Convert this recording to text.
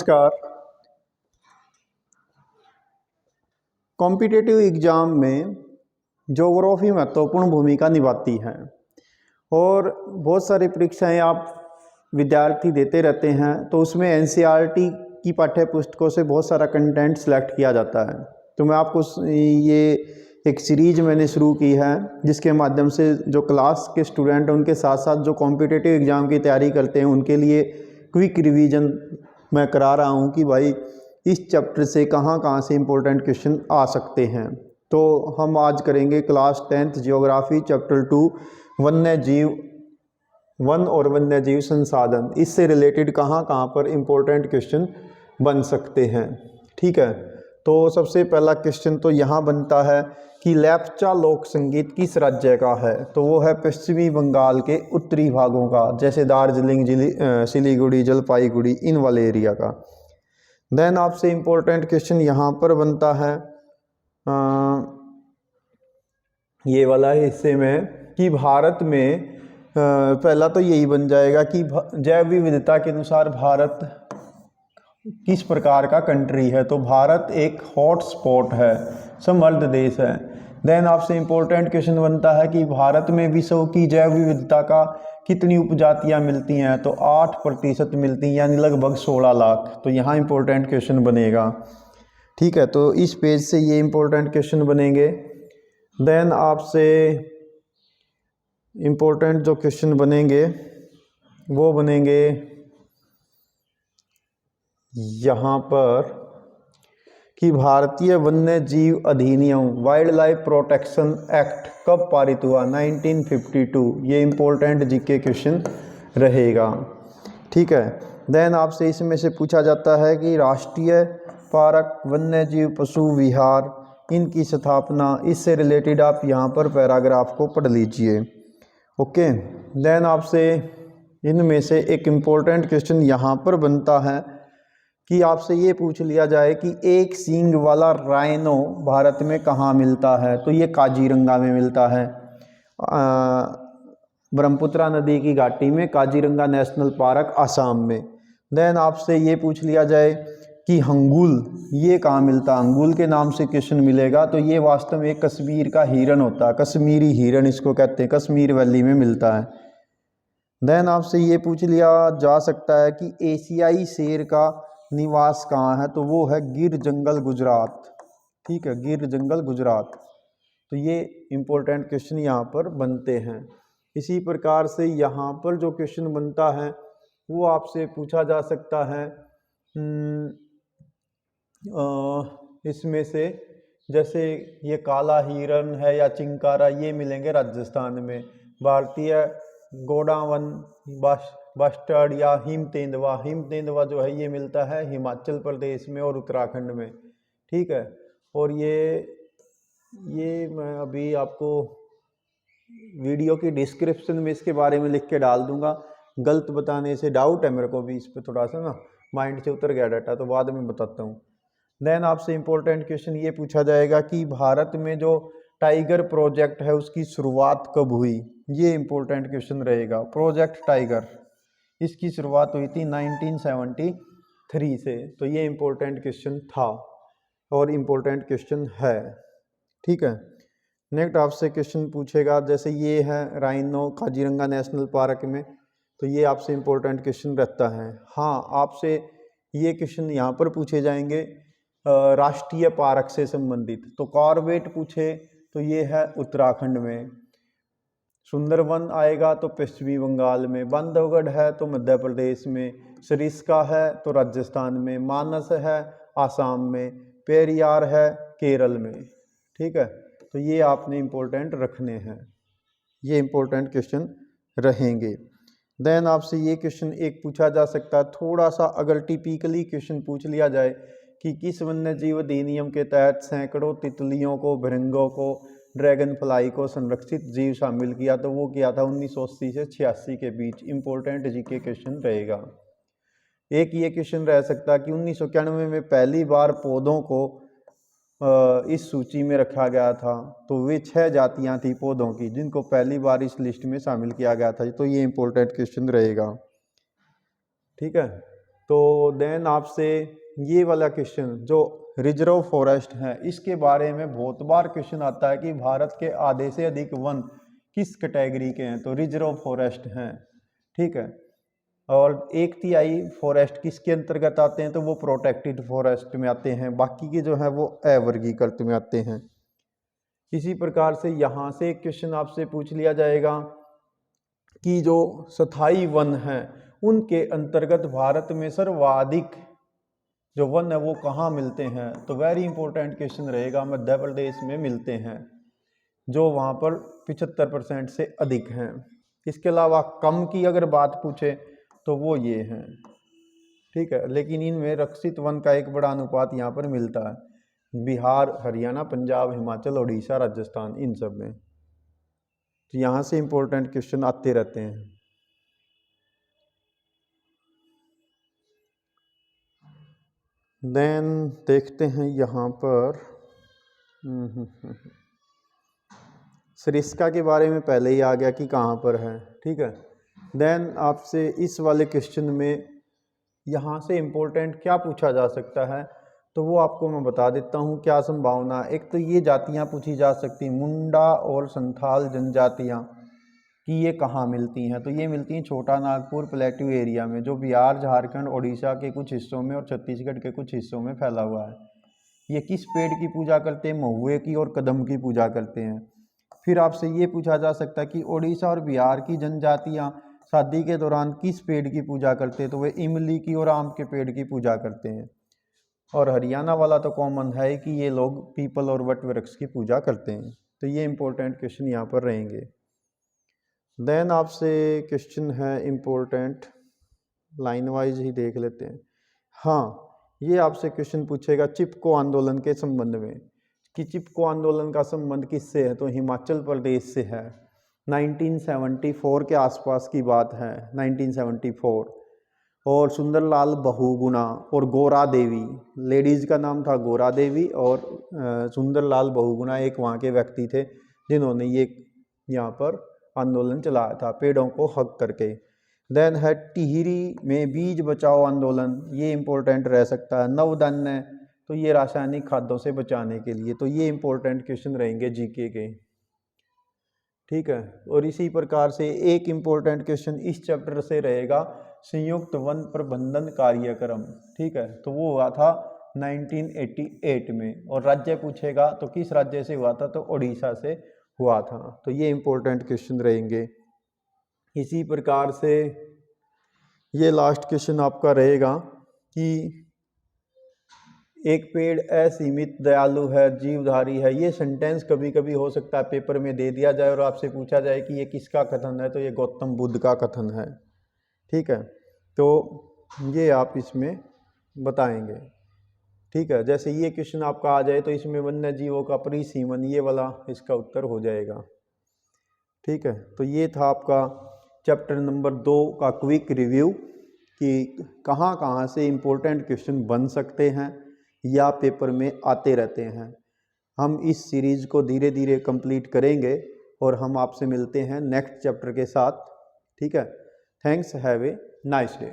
नमस्कार। Competitive exam में geography महत्वपूर्ण भूमिका निभाती है और बहुत सारी परीक्षाएं आप विद्यार्थी देते रहते हैं, तो उसमें एनसीईआरटी की पाठ्य पुस्तकों से बहुत सारा कंटेंट सेलेक्ट किया जाता है। तो मैं आपको ये एक सीरीज मैंने शुरू की है जिसके माध्यम से जो क्लास के स्टूडेंट हैं उनके साथ साथ जो कॉम्पिटिटिव एग्ज़ाम की तैयारी करते हैं उनके लिए क्विक रिवीजन मैं करा रहा हूँ कि भाई इस चैप्टर से कहाँ कहाँ से इम्पोर्टेंट क्वेश्चन आ सकते हैं। तो हम आज करेंगे क्लास 10th ज्योग्राफी चैप्टर 2 वन्य जीव वन और वन्य जीव संसाधन। इससे रिलेटेड कहाँ कहाँ पर इम्पोर्टेंट क्वेश्चन बन सकते हैं। ठीक है, तो सबसे पहला क्वेश्चन तो यहाँ बनता है कि लेप्चा लोक संगीत किस राज्य का है। तो वो है पश्चिमी बंगाल के उत्तरी भागों का, जैसे दार्जिलिंग, सिलीगुड़ी, जलपाईगुड़ी, इन वाले एरिया का। देन आपसे इम्पोर्टेंट क्वेश्चन यहाँ पर बनता है ये वाला हिस्से में कि भारत में पहला तो यही बन जाएगा कि जैव विविधता के अनुसार भारत किस प्रकार का कंट्री है। तो भारत एक हॉट स्पॉट है, समृद्ध देश है। देन आपसे इम्पोर्टेंट क्वेश्चन बनता है कि भारत में विश्व की जैव विविधता का कितनी उपजातियां मिलती हैं। तो 8% मिलती हैं, यानी लगभग 16 लाख। तो यहाँ इम्पोर्टेंट क्वेश्चन बनेगा। ठीक है, तो इस पेज से ये इम्पोर्टेंट क्वेश्चन बनेंगे। देन आपसे इम्पोर्टेंट जो क्वेश्चन बनेंगे वो बनेंगे यहाँ पर कि भारतीय वन्य जीव अधिनियम वाइल्ड लाइफ प्रोटेक्शन एक्ट कब पारित हुआ। 1952। ये इम्पोर्टेंट जीके क्वेश्चन रहेगा। ठीक है, देन आपसे इसमें से पूछा जाता है कि राष्ट्रीय पार्क, वन्य जीव पशु विहार, इनकी स्थापना। इससे रिलेटेड आप यहाँ पर पैराग्राफ को पढ़ लीजिए। ओके, देन आपसे इनमें से एक इम्पोर्टेंट क्वेश्चन यहाँ पर बनता है कि आपसे ये पूछ लिया जाए कि एक सींग वाला राइनो भारत में कहाँ मिलता है। तो ये काजीरंगा में मिलता है, ब्रह्मपुत्रा नदी की घाटी में, काजीरंगा नेशनल पार्क, आसाम में। देन आपसे ये पूछ लिया जाए कि हंगुल ये कहाँ मिलता है। हंगुल के नाम से क्वेश्चन मिलेगा। तो ये वास्तव में कश्मीर का हिरन होता है, कश्मीरी हिरन इसको कहते हैं, कश्मीर वैली में मिलता है। देन आपसे ये पूछ लिया जा सकता है कि एशियाई शेर का निवास कहाँ है। तो वो है गिर जंगल, गुजरात। ठीक है, गिर जंगल, गुजरात। तो ये इम्पोर्टेंट क्वेश्चन यहाँ पर बनते हैं। इसी प्रकार से यहाँ पर जो क्वेश्चन बनता है वो आपसे पूछा जा सकता है इसमें से, जैसे ये काला हिरन है या चिंकारा, ये मिलेंगे राजस्थान में। भारतीय गोडावन, बस्टर्ड या हिम तेंदुआ जो है ये मिलता है हिमाचल प्रदेश में और उत्तराखंड में। ठीक है, और ये मैं अभी आपको वीडियो की डिस्क्रिप्शन में इसके बारे में लिख के डाल दूंगा। गलत बताने से डाउट है मेरे को भी, इस पर थोड़ा सा ना माइंड से उतर गया डाटा, तो बाद में बताता हूँ। देन आपसे इम्पोर्टेंट क्वेश्चन ये पूछा जाएगा कि भारत में जो टाइगर प्रोजेक्ट है उसकी शुरुआत कब हुई। ये इम्पोर्टेंट क्वेश्चन रहेगा। प्रोजेक्ट टाइगर, इसकी शुरुआत हुई थी 1973 से। तो ये इम्पोर्टेंट क्वेश्चन था और इम्पोर्टेंट क्वेश्चन है। ठीक है, नेक्स्ट आपसे क्वेश्चन पूछेगा, जैसे ये है राइनो काजीरंगा नेशनल पार्क में, तो ये आपसे इम्पोर्टेंट क्वेश्चन रहता है। हाँ, आपसे ये क्वेश्चन यहाँ पर पूछे जाएंगे राष्ट्रीय पार्क से संबंधित। तो कॉर्बेट पूछे तो ये है उत्तराखंड में, सुंदरवन आएगा तो पश्चिमी बंगाल में, बांधवगढ़ है तो मध्य प्रदेश में, सरिस्का है तो राजस्थान में, मानस है आसाम में, पेरियार है केरल में। ठीक है, तो ये आपने इम्पोर्टेंट रखने हैं, ये इम्पोर्टेंट क्वेश्चन रहेंगे। देन आपसे ये क्वेश्चन एक पूछा जा सकता है, थोड़ा सा अगर टिपिकली क्वेश्चन पूछ लिया जाए कि किस वन्य जीव अधिनियम के तहत सैकड़ों तितलियों को, भृंगों को, ड्रैगन फ्लाई को संरक्षित जीव शामिल किया। तो वो किया था 1980 से 86 के बीच। इम्पोर्टेंट जीके क्वेश्चन रहेगा। एक ये क्वेश्चन रह सकता है कि 1991 में पहली बार पौधों को इस सूची में रखा गया था। तो वे 6 जातियां थी पौधों की जिनको पहली बार इस लिस्ट में शामिल किया गया था। तो ये इम्पोर्टेंट क्वेश्चन रहेगा। ठीक है, तो देन आपसे ये वाला क्वेश्चन जो रिजर्व फॉरेस्ट है, इसके बारे में बहुत बार क्वेश्चन आता है कि भारत के आधे से अधिक वन किस कैटेगरी के हैं, तो रिजर्व फॉरेस्ट हैं, ठीक है। और 1/3 फॉरेस्ट किसके अंतर्गत आते हैं, तो वो प्रोटेक्टेड फॉरेस्ट में आते हैं, बाकी के जो है वो अवर्गीकृत में आते हैं। इसी प्रकार से यहाँ से एक क्वेश्चन आपसे पूछ लिया जाएगा कि जो स्थायी वन हैं उनके अंतर्गत भारत में सर्वाधिक जो वन है वो कहाँ मिलते हैं, तो वेरी इंपॉर्टेंट क्वेश्चन रहेगा, मध्य प्रदेश में मिलते हैं, जो वहाँ पर 75% से अधिक हैं। इसके अलावा कम की अगर बात पूछे तो वो ये हैं, ठीक है, लेकिन इनमें रक्षित वन का एक बड़ा अनुपात यहाँ पर मिलता है, बिहार, हरियाणा, पंजाब, हिमाचल, उड़ीसा, राजस्थान, इन सब में। तो यहाँ से इंपॉर्टेंट क्वेश्चन आते रहते हैं। देन देखते हैं यहाँ पर सरिस्का के बारे में पहले ही आ गया कि कहाँ पर है, ठीक है। देन आपसे इस वाले क्वेश्चन में यहाँ से इम्पोर्टेंट क्या पूछा जा सकता है, तो वो आपको मैं बता देता हूँ क्या संभावना। एक तो ये जातियाँ पूछी जा सकती हैं, मुंडा और संथाल जनजातियाँ, कि ये कहाँ मिलती हैं, तो ये मिलती हैं छोटा नागपुर प्लेट्यू एरिया में, जो बिहार, झारखंड, उड़ीसा के कुछ हिस्सों में और छत्तीसगढ़ के कुछ हिस्सों में फैला हुआ है। ये किस पेड़ की पूजा करते हैं, महुए की और कदम की पूजा करते हैं। फिर आपसे ये पूछा जा सकता है कि उड़ीसा और बिहार की जनजातियाँ शादी के दौरान किस पेड़ की पूजा करते हैं, तो वे इमली की और आम के पेड़ की पूजा करते हैं। और हरियाणा वाला तो कॉमन है कि ये लोग पीपल और वट वृक्ष की पूजा करते हैं। तो ये इंपॉर्टेंट क्वेश्चन यहाँ पर रहेंगे। देन आपसे क्वेश्चन है इम्पोर्टेंट, लाइन वाइज ही देख लेते हैं। हाँ, ये आपसे क्वेश्चन पूछेगा चिपको आंदोलन के संबंध में, कि चिपको आंदोलन का संबंध किससे है, तो हिमाचल प्रदेश से है। 1974 के आसपास की बात है, 1974। और सुंदरलाल बहुगुणा और गोरा देवी, लेडीज़ का नाम था गोरा देवी, और सुंदरलाल बहुगुणा एक वहाँ के व्यक्ति थे जिन्होंने ये यहाँ पर आंदोलन चलाया था पेड़ों को हक करके। देन है टिहरी में बीज बचाओ आंदोलन, ये इंपॉर्टेंट रह सकता है। नवधान्य, तो ये रासायनिक खादों से बचाने के लिए। तो ये इंपॉर्टेंट क्वेश्चन रहेंगे जीके के, ठीक है। और इसी प्रकार से एक इंपॉर्टेंट क्वेश्चन इस चैप्टर से रहेगा संयुक्त वन प्रबंधन कार्यक्रम, ठीक है, तो वो हुआ था 1988 में। और राज्य पूछेगा तो किस राज्य से हुआ था, तो उड़ीसा से हुआ था। तो ये इंपॉर्टेंट क्वेश्चन रहेंगे। इसी प्रकार से ये लास्ट क्वेश्चन आपका रहेगा कि एक पेड़ असीमित दयालु है, जीवधारी है। ये सेंटेंस कभी कभी हो सकता है पेपर में दे दिया जाए और आपसे पूछा जाए कि ये किसका कथन है, तो ये गौतम बुद्ध का कथन है, ठीक है। तो ये आप इसमें बताएंगे, ठीक है। जैसे ये क्वेश्चन आपका आ जाए तो इसमें वन्य जीवों का परिसीमन, ये वाला इसका उत्तर हो जाएगा, ठीक है। तो ये था आपका चैप्टर नंबर 2 का क्विक रिव्यू, कि कहाँ कहाँ से इम्पोर्टेंट क्वेश्चन बन सकते हैं या पेपर में आते रहते हैं। हम इस सीरीज को धीरे धीरे कंप्लीट करेंगे और हम आपसे मिलते हैं नेक्स्ट चैप्टर के साथ, ठीक है। Thanks, have a nice day.